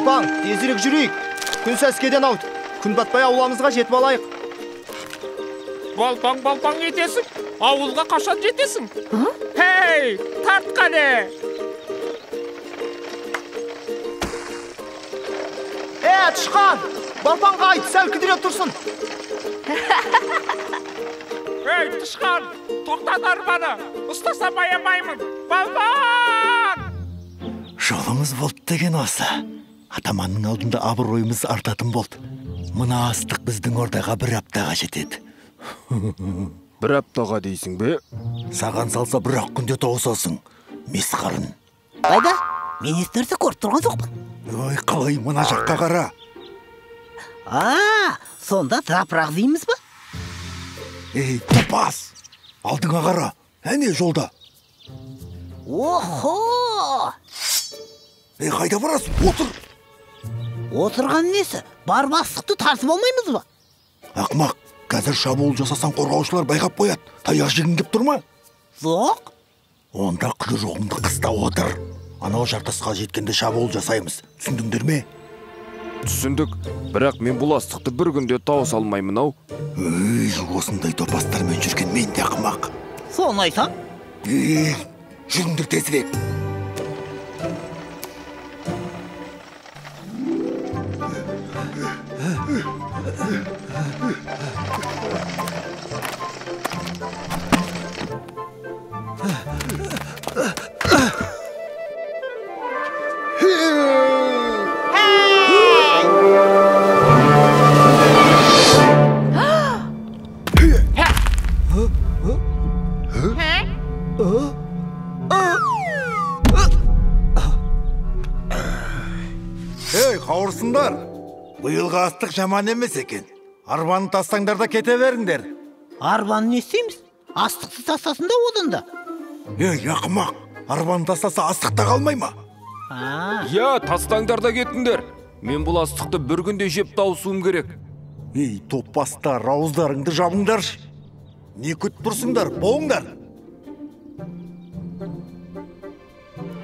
Балпаң, тезірек жүрейік. Күн сәскеден аут. Күн батпай ауламызға жетіп алайық. Балпаң етесің. Ауылға қашан жетесің? Хей, тарт қане! Тышқан! Балпаңға айт, сәл кідіре тұрсын. Ей, Тышқан! Тоқтат арбаны! Ұстасам аямаймын! Балпаң! Жолымыз болды деген осы. Атаманның алдында абыройымыз артатын болды. Мына астық біздің ордаға бір аптаға жетеді. Бір аптаға дейсің бе? Саған салса бір-ақ күнде тоғысасың. Месқарын. Қайда? Мен ешнәрсе көріп тұрған жоқпын. Ой, қалай, мына жаққа қара. Сонда запырақ дейміз ба? Ей, топас! Алдыңа қара. Әне жолда. Охо! Қайда барасың? Отыр. Отырған несі? Бар бастықты тартып алмаймыз ба? Ақмақ, қазір шабуыл жасасан қорғаушылар байқап қояды. Таяқ жегін кеп тұрма? Жоқ. Онда құйрығыңды қыста отыр. Анау жартасқа жеткенде шабуыл жасаймыз. Түсіндіңдер ме? Түсіндік, бірақ мен бұл астықты бір күнде тауыс алмаймын ау. Ей, осындай топастармен жүрген мен де ақымақ. Соны айтам. Ей, жүріңдер тезірек. Қауырсындар, бұйылға астық жаман емес екен. Арбаны тастаңдар да кете беріңдер. Арбаны не істейміз? Астықты тастасын да одан да. Ей, ақымақ, арбаны тастаса астықта қалмай ма? Я, тастаңдар да кетіңдер. Мен бұл астықты бір күнде жеп тауысуым керек. Ей, топастар, ауыздарыңды жабыңдаршы. Не күтіп тұрсыңдар, болыңдар.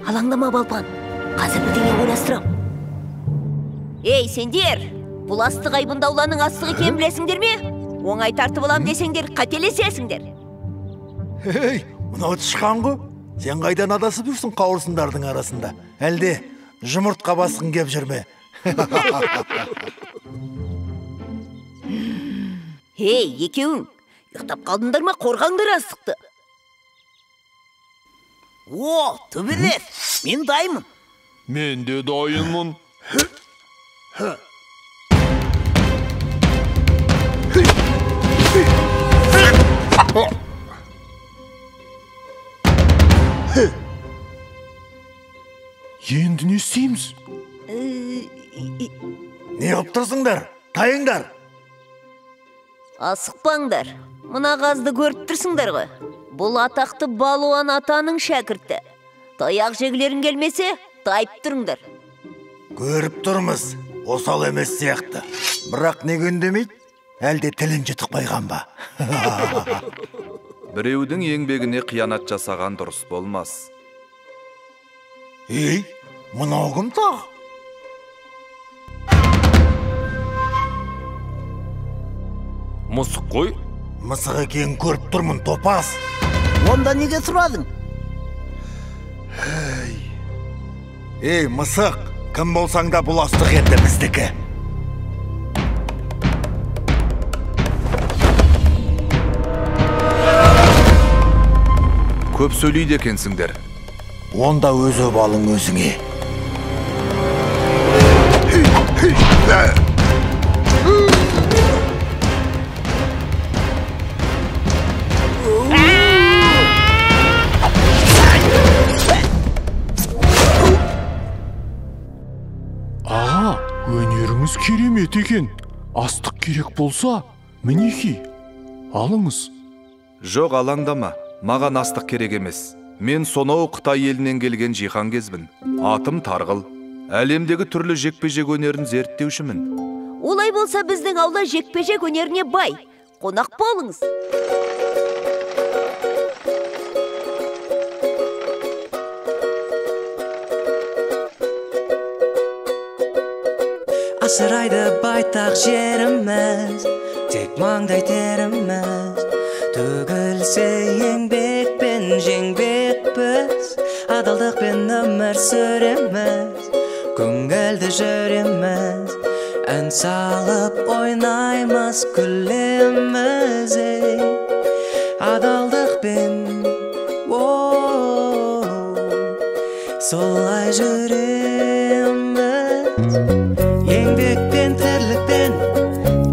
Алаңдама, Балпан. Қазір бірдеңе ойластырам. Ей, сендер! Бұл астық айбындауланың астығы екен білесіңдер ме? Оңай тартып алам десеңдер, қателесесіңдер. Ей, мынау Тышқан ғой. Сен қайдан адасып жүрсің қауырсындардың арасында? Әлде жұмыртқа басқың кеп жүрме? Ей, екеуің, ұйықтап қалдыңдар ма, қорғаңдар астықты. Төбелес, мен дайынмын. Мен де дайынмын. Енді не істейміз? Не қылып тұрсыңдар? Тайыңдар. Асықпаңдар. Мына қазды көріп тұрсыңдар ғой. Бұл атақты балуан атаның шәкірті. Таяқ жегілерің келмесе, тайып тұрыңдар. Көріп тұрмыз. Осал емес сияқты. Бірақ неге үндемейді? Әлде тілін жұтықпайған ба? Біреудің еңбегіне қиянат жасаған дұрыс болмас. Ей, мынау кім тағы? Мысық қой? Мысық екенін көріп тұрмын, топас. Онда неге сұрадың? Ей, мысық, кім болсаң да бұл астық енді біздікі. Көп сөйлейді екенсіңдер. Онда өз обалың өзіңе. Аға, өнеріңіз керемет екен. Астық керек болса, мінеки, алыңыз. Жоқ, алаңдама. Маған астық керек емес. Мен сонау Қытай елінен келген Жихан кезбін. Атым Тарғыл. Әлемдегі түрлі жекпе-жек өнерін зерттеушімін. Олай болса біздің аула жекпе-жек өнеріне бай. Қонақ болыңыз. жасырайды байтақ жеріміз, тек маңдай теріміз. Төгілсе еңбекпен жеңбекпіз, адалдықпен өмір сүреміз, көңілді жүреміз, ән салып ойнаймыз, күлеміз, ей, адалдықпен, солай жүреміз. Еңбекпен, тірлікпен,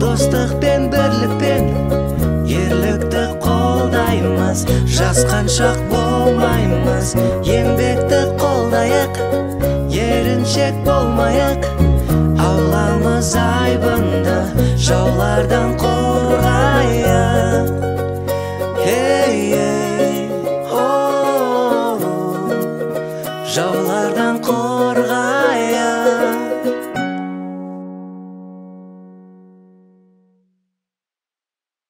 достықпен, бірлікпен, ерлікті қолдаймыз, жасқаншақ болмаймыз. Еңбекті қолдайық, еріншек болмайық, ауламыз айбынды, жаулардан